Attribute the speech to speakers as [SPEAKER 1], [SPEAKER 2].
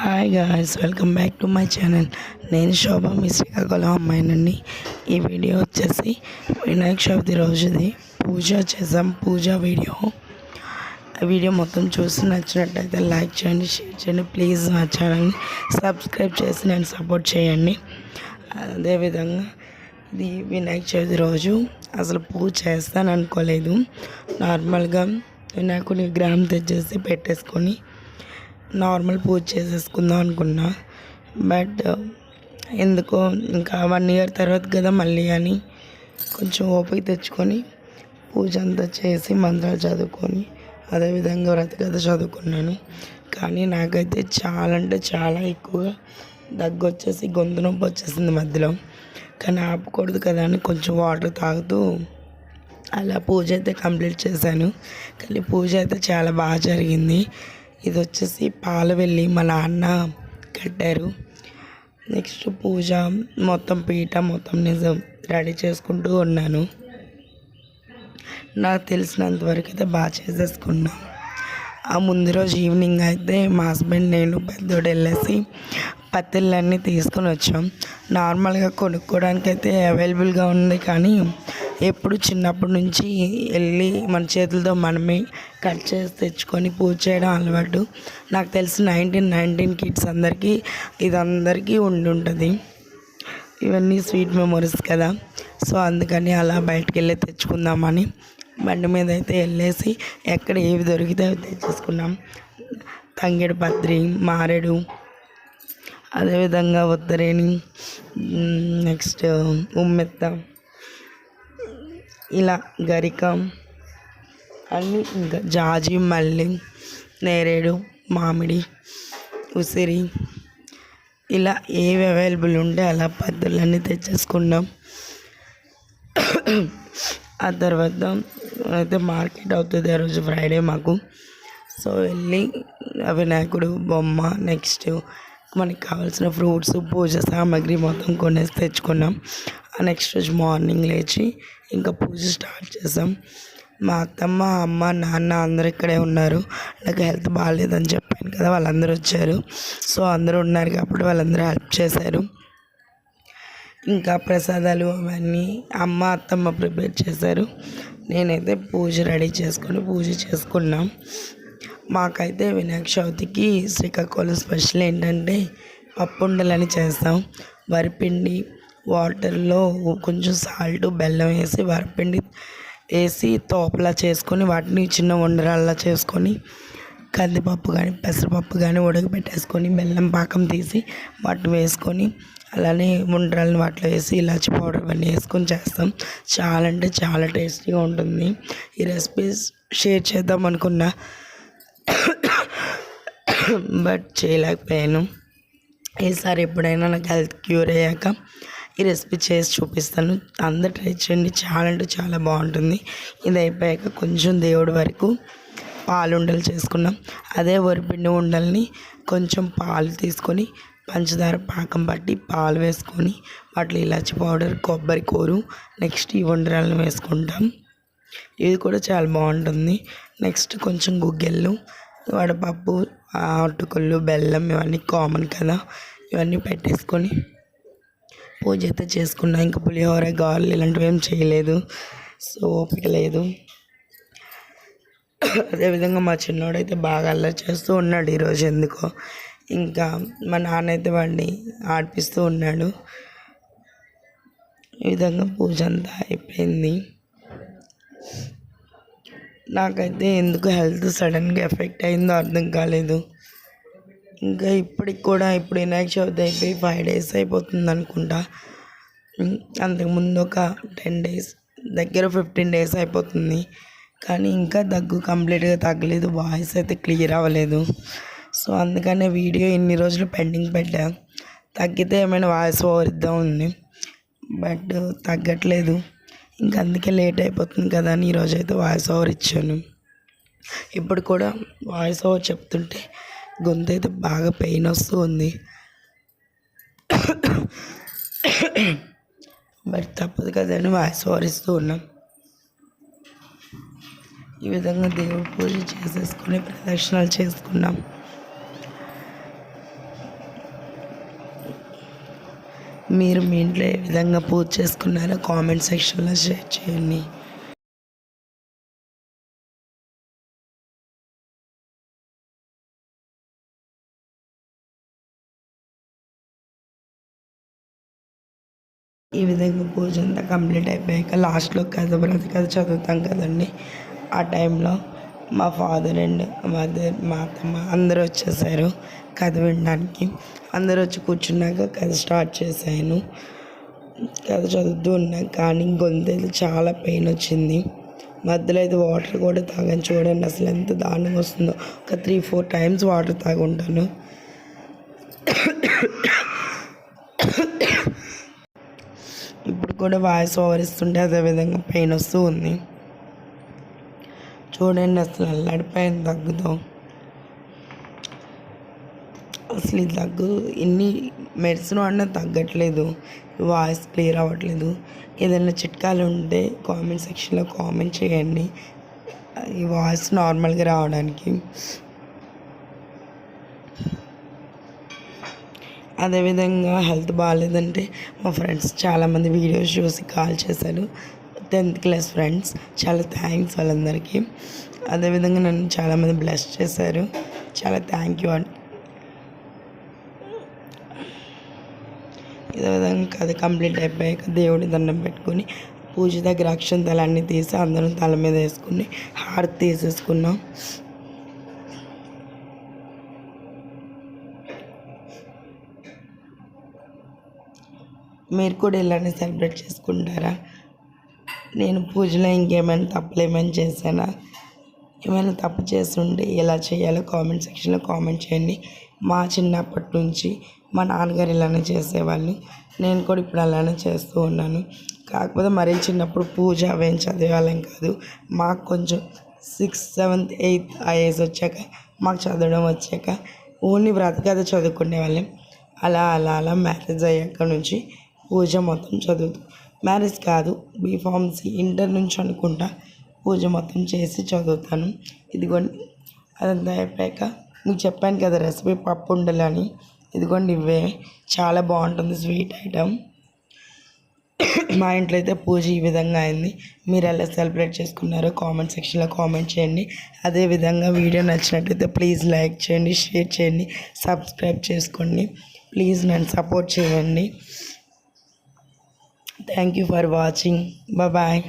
[SPEAKER 1] Hi guys, welcome back to my channel. నేను శోభ, మీ శ్రీకాకుళం అమ్మాయినండి. ఈ video వచ్చేసి వినాయక చవితి రోజుది పూజ చేసాం. పూజ వీడియో. ఆ వీడియో మొత్తం చూసి నచ్చినట్టయితే లైక్ చేయండి, షేర్ చేయండి. ప్లీజ్ నా ఛానల్ని సబ్స్క్రైబ్ చేసి నేను సపోర్ట్ చేయండి. అదేవిధంగా ఇది వినాయక చవితి రోజు అసలు పూజ చేస్తాను అనుకోలేదు. నార్మల్గా వినాయకుని విగ్రహం తెచ్చేసి పెట్టేసుకొని నార్మల్ పూజ చేసేసుకుందాం అనుకున్నా. బట్ ఎందుకో ఇంకా 1 year తర్వాత కదా మళ్ళీ అని కొంచెం ఓపిక తెచ్చుకొని పూజ అంతా చేసి మంత్రాలు చదువుకొని అదేవిధంగా వ్రతకథ చదువుకున్నాను. కానీ నాకైతే చాలా అంటే చాలా ఎక్కువగా దగ్గు వచ్చేసి గొంతు నొప్పి వచ్చేసింది మధ్యలో. కానీ ఆపకూడదు కదా అని కొంచెం వాటర్ తాగుతూ అలా పూజ అయితే కంప్లీట్ చేశాను. కానీ పూజ అయితే చాలా బాగా జరిగింది. ఇది వచ్చేసి పాలవెల్లి మా నాన్న కట్టారు. నెక్స్ట్ పూజ మొత్తం పీట మొత్తం నిజం రెడీ చేసుకుంటూ ఉన్నాను. నాకు తెలిసినంతవరకు అయితే బాగా చేసేసుకున్నాను. ఆ ముందు రోజు ఈవినింగ్ అయితే మా హస్బెండ్ నేను పెద్దోడు వెళ్ళేసి పత్తిళ్ళన్నీ తీసుకొని వచ్చాం. నార్మల్గా కొనుక్కోవడానికి అయితే అవైలబుల్గా ఉంది, కానీ ఎప్పుడు చిన్నప్పటి నుంచి వెళ్ళి మన చేతులతో మనమే కట్ చేసి తెచ్చుకొని పూజ చేయడం అలవాటు. నాకు తెలిసి 19 కిడ్స్ అందరికీ ఇది ఉండి ఉంటుంది. ఇవన్నీ స్వీట్ మెమొరీస్ కదా. సో అందుకని అలా బయటకు వెళ్ళి తెచ్చుకుందామని బండి మీద అయితే వెళ్ళేసి ఎక్కడ ఏవి దొరికితే అవి తెచ్చేసుకున్నాం. తంగేడు పత్రి, మారేడు, అదేవిధంగా ఉత్తరేణి, నెక్స్ట్ ఉమ్మెత్త, ఇలా గరిక అన్నీ, ఇంకా జాజి, మల్లి, నేరేడు, మామిడి, ఉసిరి, ఇలా ఏవి అవైలబుల్ ఉంటే అలా పత్రులన్నీ తెచ్చేసుకున్నాం. ఆ తర్వాత అయితే మార్కెట్ అవుతుంది ఆ రోజు ఫ్రైడే మాకు. సో వెళ్ళి వినాయకుడు బొమ్మ, నెక్స్ట్ మనకి కావాల్సిన ఫ్రూట్స్, పూజ సామాగ్రి మొత్తం కొనేసి తెచ్చుకున్నాం. నెక్స్ట్ రోజు మార్నింగ్ లేచి ఇంకా పూజ స్టార్ట్ చేసాం. మా అత్తమ్మ, అమ్మ, నాన్న అందరూ ఇక్కడే ఉన్నారు. నాకు హెల్త్ బాగాలేదని చెప్పాను కదా, వాళ్ళందరూ వచ్చారు. సో అందరూ ఉన్నారు కాబట్టి వాళ్ళందరూ హెల్ప్ చేశారు. ఇంకా ప్రసాదాలు అవన్నీ అమ్మ, అత్తమ్మ ప్రిపేర్ చేశారు. నేనైతే పూజ రెడీ చేసుకొని పూజ చేసుకున్నాం. మాకైతే వినాయక చవితికి శ్రీకాకుళం స్పెషల్ ఏంటంటే పప్పుండలని చేస్తాం. వరిపిండి వాటర్లో కొంచెం సాల్ట్, బెల్లం వేసి వరిపిండి వేసి తోపలా చేసుకొని వాటిని చిన్న ఉండ్రాల్లా చేసుకొని కందిపప్పు కానీ పెసరపప్పు కానీ ఉడకబెట్టేసుకొని బెల్లం పాకం తీసి వాటిని వేసుకొని అలానే ఉండ్రాలను వాటిలో వేసి ఇలాచి పౌడర్ అవన్నీ వేసుకొని చేస్తాం. చాలా అంటే చాలా టేస్టీగా ఉంటుంది. ఈ రెసిపీస్ షేర్ చేద్దాం అనుకున్నా, బట్ చేయలేకపోయాను. ఈసారి ఎప్పుడైనా నాకు హెల్త్ క్యూర్ అయ్యాక ఈ రెసిపీ చేసి చూపిస్తాను. అందరూ ట్రై చేయండి, చాలా అంటే చాలా బాగుంటుంది. ఇది అయిపోయాక కొంచెం దేవుడి వరకు పాలు ఉండలు చేసుకున్నాం. అదే వరిపిండి ఉండల్ని కొంచెం పాలు తీసుకొని పంచదార పాకం పట్టి పాలు వేసుకొని వాటిలో ఇలాచి పౌడర్, కొబ్బరి కూరు, నెక్స్ట్ ఈ ఉండ్రాలను వేసుకుంటాం. ఇది కూడా చాలా బాగుంటుంది. నెక్స్ట్ కొంచెం గుగ్గిళ్ళు, వడపప్పు, అటుకులు, బెల్లం ఇవన్నీ కామన్ కదా, ఇవన్నీ పెట్టేసుకొని పూజ అయితే చేసుకున్నా. ఇంకా పులిహోర, గారెలు ఇలాంటివి ఏం చేయలేదు. సో ఓపిక లేదు. అదేవిధంగా మా చిన్నోడైతే బాగా అల్లరి చేస్తూ ఉన్నాడు ఈరోజు ఎందుకో. ఇంకా మా నాన్న అయితే వాడిని ఆడిపిస్తూ ఉన్నాడు. ఈ విధంగా పూజ అంతా అయిపోయింది. నాకైతే ఎందుకు హెల్త్ సడన్గా ఎఫెక్ట్ అయిందో అర్థం కాలేదు. ఇంకా ఇప్పటికి కూడా ఇప్పుడు వినాయక చవితి అయిపోయి 5 days అయిపోతుంది అనుకుంటా. అంతకుముందు ఒక 10 days, దగ్గర 15 days అయిపోతుంది. కానీ ఇంకా దగ్గు కంప్లీట్గా తగ్గలేదు, వాయిస్ అయితే క్లియర్ అవ్వలేదు. సో అందుకనే వీడియో ఇన్ని రోజులు పెండింగ్ పెట్టా. తగ్గితే ఏమైనా వాయిస్ ఓవర్ ఇద్దాం ఉంది, బట్ తగ్గట్లేదు. ఇంకా అందుకే లేట్ అయిపోతుంది కదా అని ఈరోజు అయితే వాయిస్ ఓవర్ ఇచ్చాను. ఇప్పుడు కూడా వాయిస్ ఓవర్ చెప్తుంటే గొంతు అయితే బాగా పెయిన్ వస్తూ ఉంది. బట్ తప్పదు కదండి, వాయిస్ ఓవర్ ఇస్తూ ఉన్నాం. ఈ విధంగా దేవుడి పూజ చేసేసుకొని ప్రదక్షిణాలు చేసుకున్నాం. మీరు మీ ఇంట్లో ఏ విధంగా పూజ చేసుకున్నారో కామెంట్ సెక్షన్లో షేర్ చేయండి. ఈ విధంగా పూజ అంతా కంప్లీట్ అయిపోయాక లాస్ట్లో కథ కథ చదువుతాం కదండి. ఆ టైంలో మా ఫాదర్ అండ్ మదర్, మా అత్తమ్మ అందరూ వచ్చేసారు కథ వినడానికి. అందరూ వచ్చి కూర్చున్నాక కథ స్టార్ట్ చేశాను. కథ చదువుతూ ఉన్నా కానీ గొంతు చాలా పెయిన్ వచ్చింది. మధ్యలో అయితే వాటర్ కూడా తాగని. చూడండి అసలు ఎంత దారుణంగా వస్తుందో. ఒక 3-4 టైమ్స్ వాటర్ తాగుంటాను. ఇప్పుడు కూడా వాయిస్ ఓవర్ ఇస్తుంటే అదేవిధంగా పెయిన్ వస్తూ ఉంది. చూడండి అసలు అల్లాడిపోయిన దగ్గుతో. అసలు ఈ దగ్గు ఎన్ని మెడిసిన్ వాడినా తగ్గట్లేదు, వాయిస్ క్లియర్ అవ్వట్లేదు. ఏదైనా చిట్కాలు ఉంటే కామెంట్ సెక్షన్లో కామెంట్ చేయండి ఈ వాయిస్ నార్మల్గా రావడానికి. అదేవిధంగా హెల్త్ బాగాలేదంటే మా ఫ్రెండ్స్ చాలామంది వీడియోస్ చూసి కాల్ చేశారు. 10th క్లాస్ ఫ్రెండ్స్, చాలా థ్యాంక్స్ వాళ్ళందరికీ. అదేవిధంగా నన్ను చాలామంది బ్లెస్ చేశారు, చాలా థ్యాంక్ యూ అండి. ఇదే విధంగా కథ కంప్లీట్ అయిపోయాక దేవుడి దండం పెట్టుకొని పూజ దగ్గర అక్షంతలన్నీ తీసి అందరం తల మీద వేసుకుని హారతి తీసేసుకున్నాం. మీరు కూడా ఇలానే సెలబ్రేట్ చేసుకుంటారా? నేను పూజలో ఇంకేమైనా తప్పులు ఏమైనా చేశానా? ఏమైనా తప్పు చేస్తుంటే ఎలా చేయాలో కామెంట్ సెక్షన్లో కామెంట్ చేయండి. మా చిన్నప్పటి నుంచి మా నాన్నగారు ఇలానే చేసేవాళ్ళు, నేను కూడా ఇప్పుడు అలానే చేస్తూ ఉన్నాను. కాకపోతే మరీ చిన్నప్పుడు పూజ అవేం చదివేవాళ్ళం కాదు. మాకు కొంచెం 6th, 7th, 8th ఆ ఏజ్ వచ్చాక, మాకు చదవడం వచ్చాక ఓన్లీ వ్రతకథ చదువుకునే వాళ్ళం. అలా అలా అలా మ్యారేజ్ అయ్యాక నుంచి పూజ మొత్తం చదువుతూ, మ్యారేజ్ కాదు బీఫార్మసీ ఇంటర్ నుంచి అనుకుంటా, పూజ మొత్తం చేసి చదువుతాను. ఇదిగోండి అదంతా అయిపోయాక మీకు చెప్పాను కదా రెసిపీ పప్పు ఉండలని. ఇదిగోండి ఇవే, చాలా బాగుంటుంది స్వీట్ ఐటమ్. మా ఇంట్లో అయితే పూజ ఈ విధంగా అయింది. మీరు ఎలా సెలబ్రేట్ చేసుకున్నారో కామెంట్ సెక్షన్లో కామెంట్ చేయండి. అదేవిధంగా వీడియో నచ్చినట్టయితే ప్లీజ్ లైక్ చేయండి, షేర్ చేయండి, సబ్స్క్రైబ్ చేసుకోండి. ప్లీజ్ నన్ను సపోర్ట్ చేయండి. Thank you for watching. Bye bye.